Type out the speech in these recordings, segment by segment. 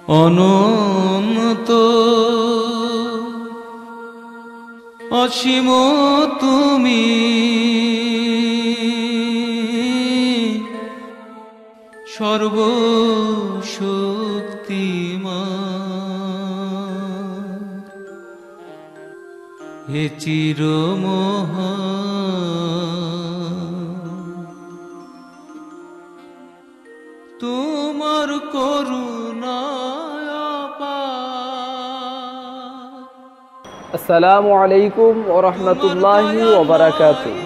অনন্ত অসীম তুমি, সর্বশক্তিমান, হে চিরমহান, তোমার করুণা অপার। আসসালামু আলাইকুম ওয়া রাহমাতুল্লাহি ওয়া বারাকাতুহু।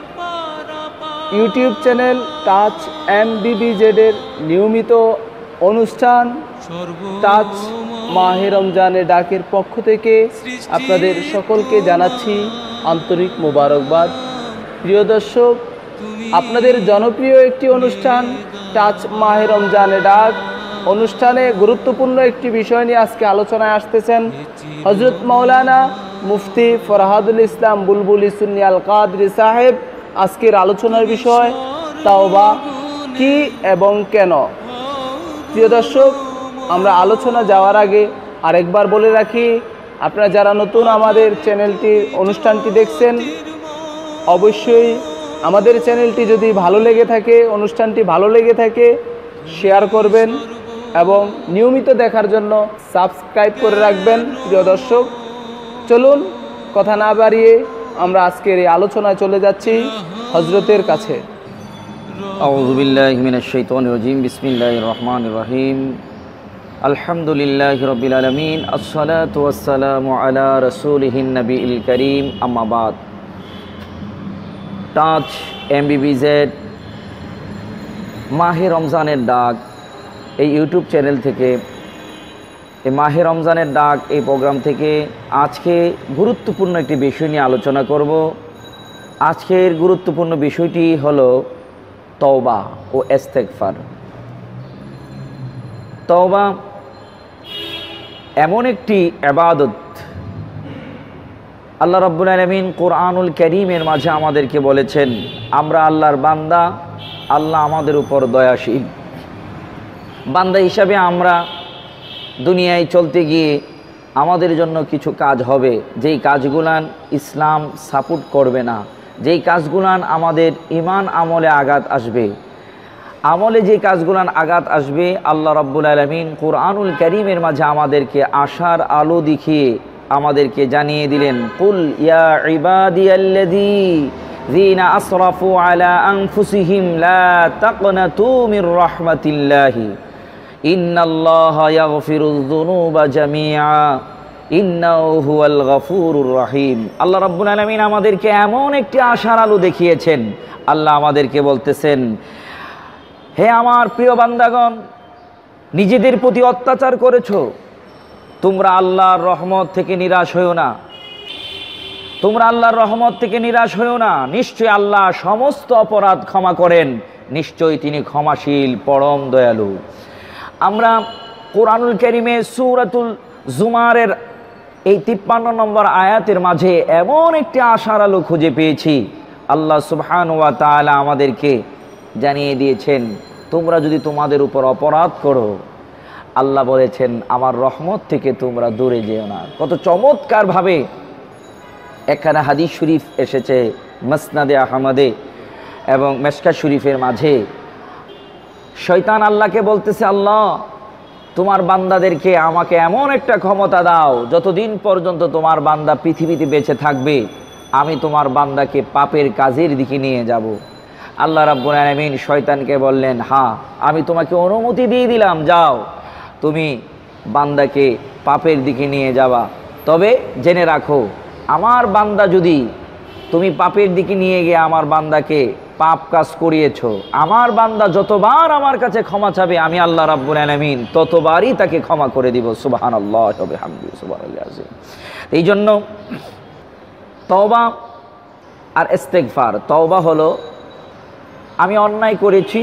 ইউটিউব চ্যানেল টাচ MBBZ এর নিয়মিত অনুষ্ঠান টাচ মাহে রমজানের ডাকের পক্ষ থেকে আপনাদের সকলকে জানাচ্ছি আন্তরিক মোবারকবাদ। প্রিয় দর্শক, আপনাদের জনপ্রিয় একটি অনুষ্ঠান টাচ মাহে রমজানের ডাক অনুষ্ঠানে গুরুত্বপূর্ণ একটি বিষয় নিয়ে আজকে আলোচনায় আসতেছেন হযরত মাওলানা মুফতি ফরহাদুল ইসলাম বুলবুলি সুন্নি আল কাদরি সাহেব। আজকের আলোচনার বিষয় তাওবা কি এবং কেন। প্রিয় দর্শক, আমরা আলোচনা যাওয়ার আগে আরেকবার বলে রাখি, আপনারা যারা নতুন আমাদের চ্যানেলটির অনুষ্ঠানটি দেখছেন, অবশ্যই আমাদের চ্যানেলটি যদি ভালো লেগে থাকে, অনুষ্ঠানটি ভালো লেগে থাকে, শেয়ার করবেন এবং নিয়মিত দেখার জন্য সাবস্ক্রাইব করে রাখবেন। প্রিয় দর্শক, চলুন কথা না বাড়িয়ে আমরা আজকের এই আলোচনায় চলে যাচ্ছি হযরতের কাছে। আউযু বিল্লাহি মিনাশ শাইতানির রাজীম। বিসমিল্লাহির রহমানির রহিম। আলহামদুলিল্লাহি রাব্বিল আলামিন। আসসালাতু ওয়াসসালামু আলা রাসূলিহিন নবিয়িল কারীম। আম্মা বাদ। টাচ MBBZ মাহে রমজানের ডাক এই ইউটিউব চ্যানেল থেকে, এই মাহে রমজানের ডাক এই প্রোগ্রাম থেকে আজকে গুরুত্বপূর্ণ একটি বিষয় নিয়ে আলোচনা করব। আজকের গুরুত্বপূর্ণ বিষয়টি হলো তওবা ও ইস্তেগফার। তওবা এমন একটি ইবাদত, আল্লাহ রাব্বুল আলামিন কোরআনুল কারীমের মাঝে আমাদেরকে বলেছেন, আমরা আল্লাহর বান্দা, আল্লাহ আমাদের উপর দয়াশীল। বান্দা হিসাবে আমরা দুনিয়ায় চলতে গিয়ে আমাদের জন্য কিছু কাজ হবে, যেই কাজগুলান ইসলাম সাপোর্ট করবে না, যেই কাজগুলান আমাদের ঈমান আমলে আঘাত আসবে, আমলে যে কাজগুলান আঘাত আসবে, আল্লাহ রাব্বুল আলামিন কোরআনুল কারীমের মাঝে আমাদেরকে আশার আলো দেখিয়ে আমাদেরকে জানিয়ে দিলেন, কুল ইয়া ইবাদিয়াল্লাযীনা আসরাফু আলা আনফুসিহিম লা তাকনাতু মির রাহমাতিল্লাহি ইন্নাল্লাহা ইয়াগফিরুয যুনুবা জামিআ ইন্নাহু হুয়াল গফুরুর রহিম। আল্লাহ রাব্বুল আলামিন আমাদেরকে এমন একটি আশার আলো দেখিয়েছেন। আল্লাহ আমাদেরকে বলতেছেন, হে আমার প্রিয় বান্দাগণ, নিজেদের প্রতি অত্যাচার করেছো, তোমরা আল্লাহর রহমত থেকে নিরাশ হইও না, তোমরা আল্লাহর রহমত থেকে নিরাশ হইও না। নিশ্চয়ই আল্লাহ সমস্ত অপরাধ ক্ষমা করেন, নিশ্চয়ই তিনি ক্ষমাশীল, পরম দয়ালু। আমরা কোরআনুল কারীমে সূরাতুল জুমারের এই 53 নম্বর আয়াতের মাঝে এমন একটি আশার আলো খুঁজে পেয়েছি। আল্লাহ সুবহানাহু ওয়া তাআলা আমাদেরকে জানিয়ে দিয়েছেন, তোমরা যদি তোমাদের উপর অপরাধ করো, আল্লাহ বলেছেন আমার রহমত থেকে তোমরা দূরে যেও না। কত চমৎকারভাবে এখানে হাদিস শরীফ এসেছে মুসনাদে আহমদে এবং মেশকাত শরীফের মাঝে। শয়তান আল্লাহকে বলতেছে, আল্লাহ তোমার বান্দাদেরকে আমাকে এমন একটা ক্ষমতা দাও, যতদিন পর্যন্ত তোমার বান্দা পৃথিবীতে বেঁচে থাকবে আমি তোমার বান্দাকে পাপের কাজের দিকে নিয়ে যাব। আল্লাহ রাব্বুল আলামিন শয়তানকে বললেন, হ্যাঁ আমি তোমাকে অনুমতি দিয়ে দিলাম, যাও তুমি বান্দাকে পাপের দিকে নিয়ে যাবা। তবে জেনে রাখো, আমার বান্দা যদি তুমি পাপের দিকে নিয়ে গিয়ে আমার বান্দাকে পাপ কাজ করিয়েছো, আমার বান্দা যতবার আমার কাছে ক্ষমা চাবে আমি আল্লাহ রাব্বুল আলামিন ততবারই তাকে ক্ষমা করে দিব। সুবহানাল্লাহ ওয়া বিহামদিহি সুবহানাল্লাহিল আযীম। এই জন্য তওবা আর ইস্তেগফার, তওবা হলো আমি অন্যায় করেছি,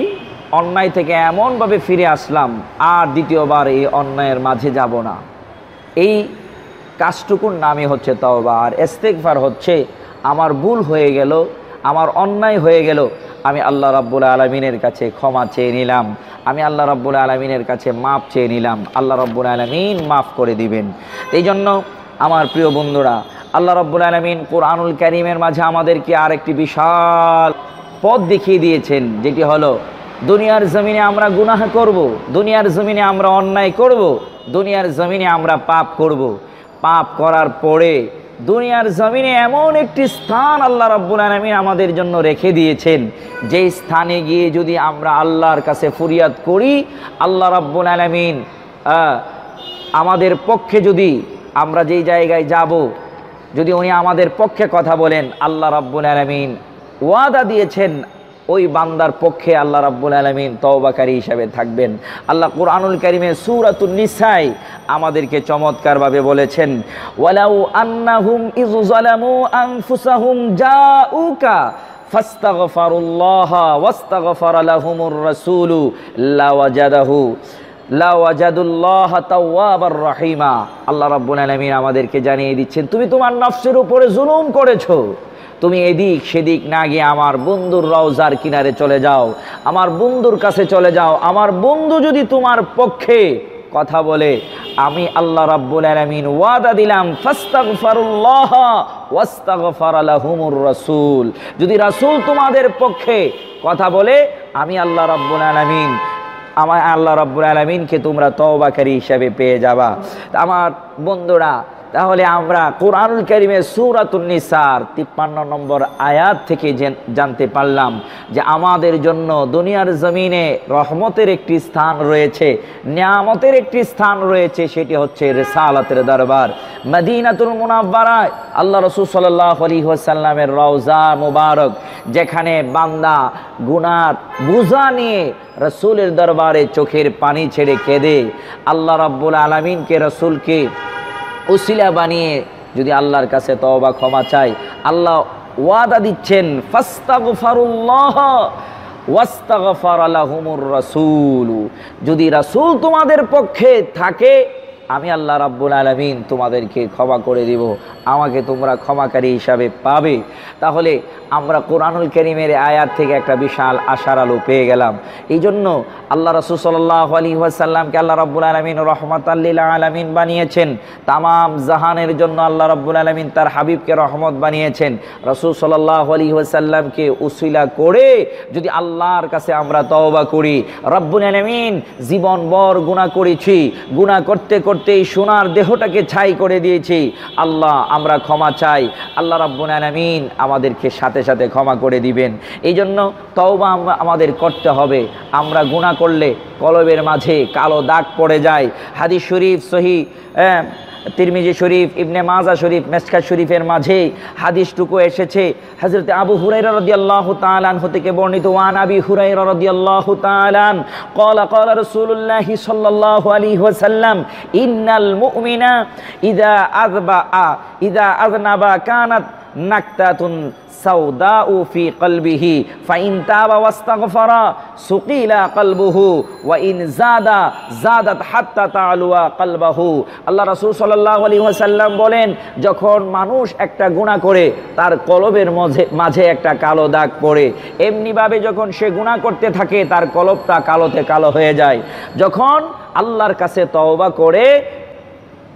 অন্যায় থেকে এমনভাবে ফিরে আসলাম আর দ্বিতীয়বার এই অন্যায়ের মাঝে যাব না, এই কাজটুকুর নামই হচ্ছে তওবা। আর ইস্তেগফার হচ্ছে আমার ভুল হয়ে গেল, আমার অন্যায় হয়ে গেল, আমি আল্লাহ রাব্বুল আলামিনের কাছে ক্ষমা চেয়ে নিলাম, আমি আল্লাহ রাব্বুল আলামিনের কাছে মাপ চেয়ে নিলাম, আল্লাহ রাব্বুল আলামিন মাফ করে দিবেন। এই জন্য আমার প্রিয় বন্ধুরা, আল্লাহ রাব্বুল আলামিন কোরআনুল কারীমের মাঝে আমাদেরকে আরেকটি বিশাল পথ দেখিয়ে দিয়েছেন, যেটি হলো দুনিয়ার জমিনে আমরা গুনাহ করব, দুনিয়ার জমিনে আমরা অন্যায় করব, দুনিয়ার জমিনে আমরা পাপ করব। পাপ করার পরে দুনিয়ার জমিনে এমন একটি স্থান আল্লাহ রাব্বুল আলামিন আমাদের জন্য রেখে দিয়েছেন, যেই স্থানে গিয়ে যদি আমরা আল্লাহর কাছে ফরিয়াদ করি, আল্লাহ রাব্বুল আলামিন আমাদের পক্ষে, যদি আমরা যেই জায়গায় যাব, যদি উনি আমাদের পক্ষে কথা বলেন, আল্লাহ রাব্বুল আলামিন ওয়াদা দিয়েছেন ওই বান্দার পক্ষে আল্লাহ রাব্বুল আলামিন তওবাকারী হিসেবে থাকবেন। আল্লাহ কুরআনুল কারীমে সূরাতুন নিসায় আমাদেরকে চমৎকারভাবে বলেছেন, ওয়ালাউ আন্নাহুম ইয যালামু আনফুসাহুম জাউকা ফাস্তাগফারুল্লাহা ওয়াস্তাগফারা লাহুমুর রাসূলু লাওয়াজাদুল্লাহা তাওয়াবার রহিমা। আল্লাহ রাব্বুল আলামিন আমাদেরকে জানিয়ে দিচ্ছেন, তুমি তোমার নফসের উপরে জুলুম করেছো, তুমি এদিক সেদিক না গিয়ে আমার বন্ধুর রওজার কিনারে চলে যাও, আমার বন্ধুর কাছে চলে যাও। আমার বন্ধু যদি তোমার পক্ষে কথা বলে, আমি আল্লাহ রাব্বুল আলামিন ওয়াদা দিলাম, ফাস্তাগফিরুল্লাহ ওয়াস্তাগফারা লাহুমুর রাসূল, যদি রাসূল তোমাদের পক্ষে কথা বলে, আমি আল্লাহ রাব্বুল আলামিন, আমার আল্লাহ রাব্বুল আলামিনকে তোমরা তওবাকারী হিসেবে পেয়ে যাবা। আমার বন্ধুরা, তাহলে আমরা কোরআনুল কারীমের সূরাতুন নিসার 53 নম্বর আয়াত থেকে জানতে পারলাম যে আমাদের জন্য দুনিয়ার জমিনে রহমতের একটি স্থান রয়েছে, নিয়ামতের একটি স্থান রয়েছে, সেটি হচ্ছে রিসালাতের দরবার মদিনাতুল মুনাওয়ারায় আল্লাহ রাসূল সাল্লাল্লাহু আলাইহি ওয়াসাল্লামের রওজা মুবারক, যেখানে বান্দা গুনার বোঝা নিয়ে রাসূলের দরবারে চোখের পানি ছেড়ে কেঁদে আল্লাহ রাব্বুল আলামিনকে, রাসূলকে উসিলা বানিয়ে যদি আল্লাহর কাছে তওবা ক্ষমা চাই, আল্লাহ ওয়াদা দিচ্ছেন, ফাস্তাগফিরুল্লাহ ওয়াস্তাগফারা লাহুমুর রাসূল, যদি রাসূল তোমাদের পক্ষে থাকে, আমি আল্লাহ রাব্বুল আলামিন তোমাদেরকে ক্ষমা করে দিব, আমাকে তোমরা ক্ষমাকারী হিসাবে পাবে। তাহলে আমরা কোরআনুল কারীমের আয়াত থেকে একটা বিশাল আশার আলো পেয়ে গেলাম। এই জন্য আল্লাহ রাসূল সাল্লাল্লাহু আলাইহি ওয়াসাল্লামকে আল্লাহ রাব্বুল আলামিন রহমাতাল লিল আলামিন বানিয়েছেন, তামাম জাহানের জন্য আল্লাহ রাব্বুল আলামিন তার হাবিবকে রহমত বানিয়েছেন। রাসূল সাল্লাল্লাহু আলাইহি ওয়াসাল্লামকে উসিলা করে যদি আল্লাহর কাছে আমরা তওবা করি, রব্বুল আলামিন জীবনভর গুনাহ করেছি, গুনাহ করতে করতে এই সোনার দেহটাকে ছাই করে দিয়েছি, আল্লাহ আমরা ক্ষমা চাই, আল্লাহ রাব্বুল আলামিন আমাদেরকে সাথে সাথে ক্ষমা করে দিবেন। এই জন্য তওবা আমাদের করতে হবে। আমরা গুনাহ করলে কলবের মাঝে কালো দাগ পড়ে যায়। হাদিস শরীফ সহিহ তিরমিজি শরীফ, ইবনে মাজা শরীফ, মিশকাত শরীফের মাঝে হাদিসটুকু এসেছে। হযরত আবু হুরায়রা রাদিয়াল্লাহু তাআলা আনহু থেকে বর্ণিত, ওয়ান আবি হুরায়রা রাদিয়াল্লাহু তাআলা ক্বালা ক্বালা রাসূলুল্লাহি সাল্লাল্লাহু আলাইহি ওয়াসাল্লাম, ইন্নাল মুমিনা ইযা আযনাবা কানাত নাকতাতুন সাউদাউ ফি কলবিহি ফাইন তাবা ওয়াস্তাগফারা সুকিলা কলবুহু ওয়া ইন জাদাত হাত্তা তাআলুয়া কলবহু। আল্লাহ রাসূল সাল্লাল্লাহু আলাইহি ওয়াসাল্লাম বলেন, যখন মানুষ একটা গুনাহ করে তার কলবের মাঝে একটা কালো দাগ পড়ে, এমনিভাবে যখন সে গুনাহ করতে থাকে তার কলবটা কালোতে কালো হয়ে যায়। যখন আল্লাহর কাছে তওবা করে,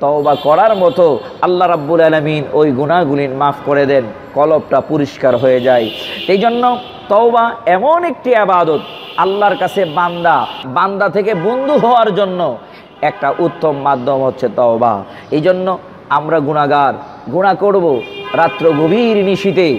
তওবা করার মতো আল্লাহ রাব্বুল আলামিন ওই গুনাহগুলি মাফ করে দেন, কলবটা পরিষ্কার হয়ে যায়। এই জন্য তওবা এমন একটি ইবাদত, আল্লাহর কাছে বান্দা থেকে বন্ধু হওয়ার জন্য একটা উত্তম মাধ্যম হচ্ছে তওবা। এই জন্য আমরা গুনাহগার, গুনাহ করব, রাত্র গভীর নিশীথে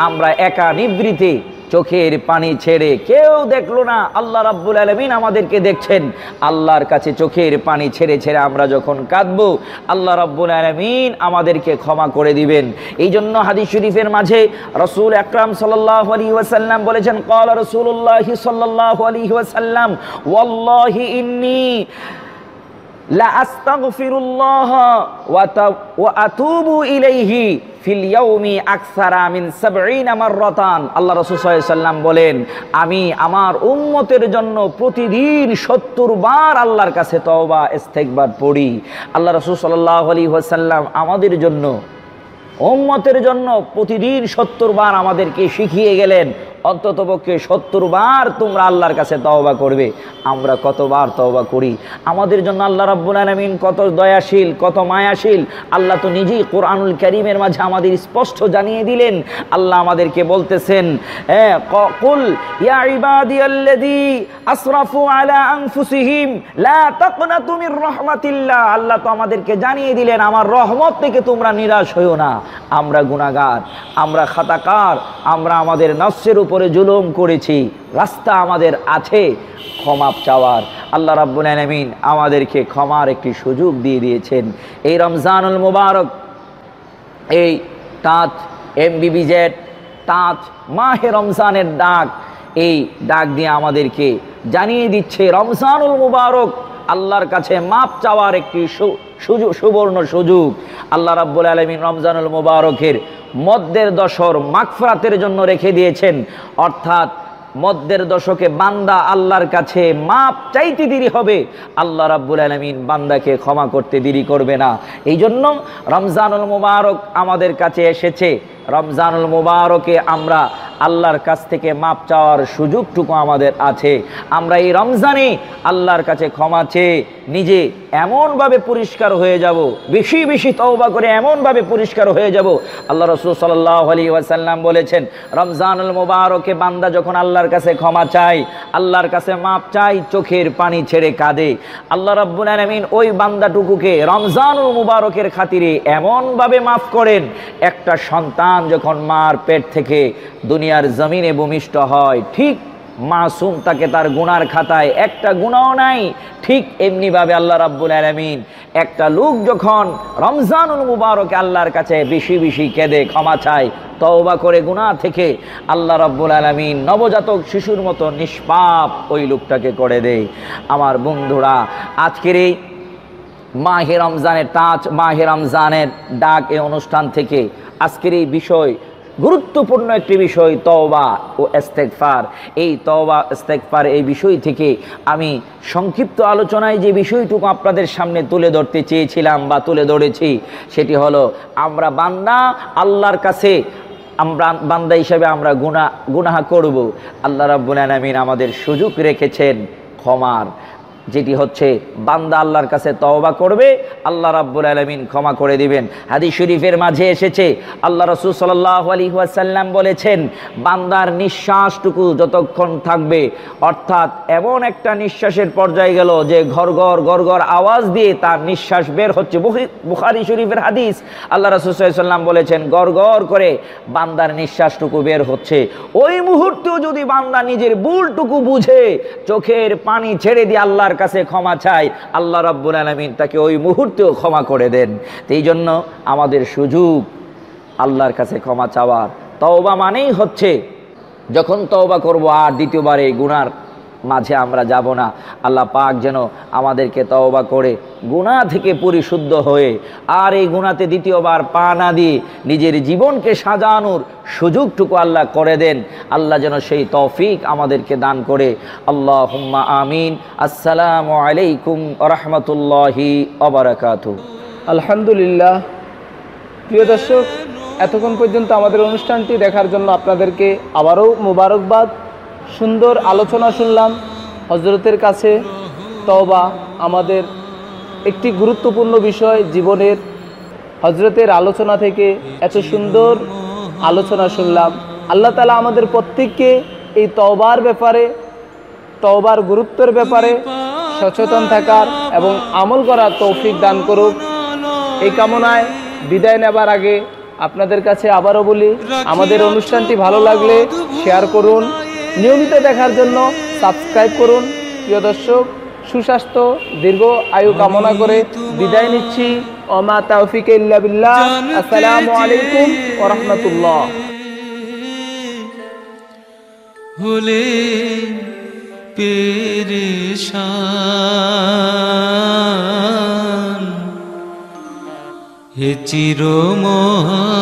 আমরা একা নিভৃতে চোখের পানি ছেড়ে, কেউ দেখলো না, আল্লাহ রাব্বুল আলামিন আমাদেরকে দেখছেন, আল্লাহর কাছে চোখের পানি ছেড়ে ছেড়ে আমরা যখন কাঁদবো, আল্লাহ রাব্বুল আলামিন আমাদেরকে ক্ষমা করে দিবেন। এই জন্য হাদিস শরীফের মাঝে রাসূল আকরাম সাল্লাল্লাহু আলাইহি ওয়াসাল্লাম বলেছেন, ক্বালা রাসূলুল্লাহি সাল্লাল্লাহু আলাইহি ওয়াসাল্লাম, ওয়াল্লাহি ইন্নী লা আস্তাগফিরুল্লাহ ওয়া আতুবু ইলাইহি ফিল ইয়াউমি আকসারা মিন 70 মাররাতান। আল্লাহ রাসূল সাল্লাল্লাহু আলাইহি ওয়াসাল্লাম বলেন, আমি আমার উম্মতের জন্য প্রতিদিন 70 বার আল্লাহর কাছে তওবা ইস্তেগফার পড়ি। আল্লাহ রাসূল সাল্লাল্লাহু আলাইহি ওয়াসাল্লাম আমাদের জন্য উম্মতের জন্য প্রতিদিন 70 বার আমাদেরকে শিখিয়ে গেলেন, অন্ততপক্ষে 70 বার তোমরা আল্লাহর কাছে তওবা করবে। আমরা কতবার তওবা করি? আমাদের জন্য আল্লাহ রাব্বুল আলামিন কত দয়াশীল, কত মায়াশীল। আল্লাহ তো নিজেই কোরআনুল কারীমের মাঝে আমাদের স্পষ্ট জানিয়ে দিলেন। আল্লাহ আমাদেরকে বলতেছেন, কুল ইয়া ইবাদিয়াল্লাযী আসরাফু আলা আনফুসিহিম লা তাকনাতু মির রাহমাতিল্লাহ। আল্লাহ তো আমাদেরকে জানিয়ে দিলেন, আমার রহমত থেকে তোমরা নিরাশ হইও না। আমরা গুনাহগার, আমরা খাতাকার, আমরা আমাদের নফসের উপরে জুলুম করেছি। রাস্তা আমাদের আছে ক্ষমা চাওয়ার। আল্লাহ রাব্বুল আলামিন আমাদেরকে ক্ষমার একটি সুযোগ দিয়ে দিয়েছেন। এই রমজানুল মুবারক, এই তাজ MBBZ তাজ মাহে রমজানের ডাক, এই ডাক দিয়ে আমাদেরকে জানিয়ে দিচ্ছে রমজানুল মুবারক আল্লাহর কাছে মাপ চাওয়ার একটি সুবর্ণ সুযোগ। আল্লাহ রাব্বুল আলামিন রমজানুল মুবারকের মধ্যের দশর মাগফিরাতের জন্য রেখে দিয়েছেন। অর্থাৎ মধ্যের দশকে বান্দা আল্লাহর কাছে মাপ চাইতে দেরি হবে, আল্লাহ রাব্বুল আলামিন বান্দাকে ক্ষমা করতে দেরি করবে না। এই জন্য রমজানুল মুবারক আমাদের কাছে এসেছে। রমজানুল মুবারকে আমরা আল্লাহর কাছ থেকে মাপ চাওয়ার সুযোগটুকু আমাদের আছে। আমরা এই রমজানে আল্লাহর কাছে ক্ষমা চেয়ে নিজে এমনভাবে পরিষ্কার হয়ে যাব, বেশি বেশি তওবা করে এমনভাবে পরিষ্কার হয়ে যাব। আল্লাহ রাসূল সাল্লাল্লাহু আলাইহি ওয়াসাল্লাম বলেছেন, রমজানুল মুবারকে বান্দা যখন আল্লাহর কাছে ক্ষমা চায়, আল্লাহর কাছে মাপ চায়, চোখের পানি ছেড়ে কাঁদে, আল্লাহ রাব্বুল আলামিন ওই বান্দাটুকুকে রমজানুল মুবারকের খাতিরে এমনভাবে মাফ করেন, একটা সন্তান যখন মার পেট থেকে দুনিয়ার জমিনে ভূমিষ্ঠ হয়, ঠিক মাসুম তাকে তার গুনার খাতায় একটা গুনাহও নাই, ঠিক এমনিভাবে আল্লাহ রাব্বুল আলামিন একটা লোক যখন রমজানুল মুবারকে আল্লাহর কাছে বেশি বেশি কেঁদে ক্ষমা চায়, তওবা করে গুনাহ থেকে, আল্লাহ রাব্বুল আলামিন নবজাতক শিশুর মতো নিষ্পাপ ওই লোকটাকে করে দেয়। আমার বন্ধুরা, আজকের এই মাহে রমজানের তাজ, মাহে রমজানের ডাক, এই অনুষ্ঠান থেকে আজকের এই বিষয়, গুরুত্বপূর্ণ একটি বিষয় তওবা ও ইস্তেগফার। এই তওবা ইস্তেগফার এই বিষয় থেকে আমি সংক্ষিপ্ত আলোচনায় যে বিষয়টুকু আপনাদের সামনে তুলে ধরতে চেয়েছিলাম বা তুলে ধরেছি, সেটি হলো আমরা বান্দা, আল্লাহর কাছে আমরা বান্দা হিসেবে আমরা গুনাহ করব। আল্লাহ রাব্বুল আলামিন আমাদের সুযোগ রেখেছেন ক্ষমার, যেটি হচ্ছে বান্দা আল্লাহর কাছে তওবা করবে, আল্লাহ রাব্বুল আলামিন ক্ষমা করে দিবেন। হাদিস শরীফের মাঝে এসেছে, আল্লাহ রাসূল সাল্লাল্লাহু আলাইহি ওয়াসাল্লাম বলেছেন, বান্দার নিঃশ্বাসটুকু যতক্ষণ থাকবে, অর্থাৎ এমন একটা নিঃশ্বাসের পর্যায়ে গেল যে ঘরঘর ঘরঘর আওয়াজ দিয়ে তার নিঃশ্বাস বের হচ্ছে। বুখারী শরীফের হাদিস, আল্লাহ রাসূল সাল্লাল্লাহু আলাইহি ওয়াসাল্লাম বলেছেন, ঘরঘর করে বান্দার নিঃশ্বাসটুকু বের হচ্ছে। ওই মুহূর্তেও যদি বান্দা নিজের ভুলটুকু বুঝে চোখের পানি ছেড়ে দিয়ে আল্লাহর কাছে ক্ষমা চায়, আল্লাহ রাব্বুল আলামিন তাকে ওই মুহূর্তেও ক্ষমা করে দেন। এই জন্য আমাদের সুযোগ আল্লাহর কাছে ক্ষমা চাওয়ার। তওবা মানেই হচ্ছে যখন তওবা করব আর দ্বিতীয়বার এই গুনার মাঝে আমরা যাব না। আল্লাহ পাক যেন আমাদেরকে তওবা করে গুনাহ থেকে পরিশুদ্ধ হয়ে আর এই গুনাহতে দ্বিতীয়বার পা না দিয়ে নিজের জীবনকে সাজানোর সুযোগটুকু আল্লাহ করে দেন। আল্লাহ যেন সেই তৌফিক আমাদেরকে দান করে। আল্লাহুম্মা আমিন। আসসালামু আলাইকুম ওয়া রাহমাতুল্লাহি ওয়া বারাকাতুহু। আলহামদুলিল্লাহ। প্রিয় দর্শক, এতক্ষণ পর্যন্ত আমাদের অনুষ্ঠানটি দেখার জন্য আপনাদেরকে আবারও মোবারকবাদ। সুন্দর আলোচনা শুনলাম হযরতের কাছে। তওবা আমাদের একটি গুরুত্বপূর্ণ বিষয় জীবনের। হযরতের আলোচনা থেকে এত সুন্দর আলোচনা শুনলাম। আল্লাহ তাআলা আমাদের প্রত্যেককে এই তওবার ব্যাপারে, তওবার গুরুত্বের ব্যাপারে সচেতন থাকার এবং আমল করার তৌফিক দান করুক। এই কামনায় বিদায় নেবার আগে আপনাদের কাছে আবারও বলি, আমাদের অনুষ্ঠানটি ভালো লাগলে শেয়ার করুন, নিয়মিত দেখার জন্য সাবস্ক্রাইব করুন। প্রিয় দর্শক, সুস্বাস্থ্য দীর্ঘ আয়ু কামনা করে বিদায় নিচ্ছি। ওমা তাওফিক ইল্লা বিল্লাহ। আসসালামু আলাইকুম ওয়া রাহমাতুল্লাহ। হলে পেরেশান হে চিরমহান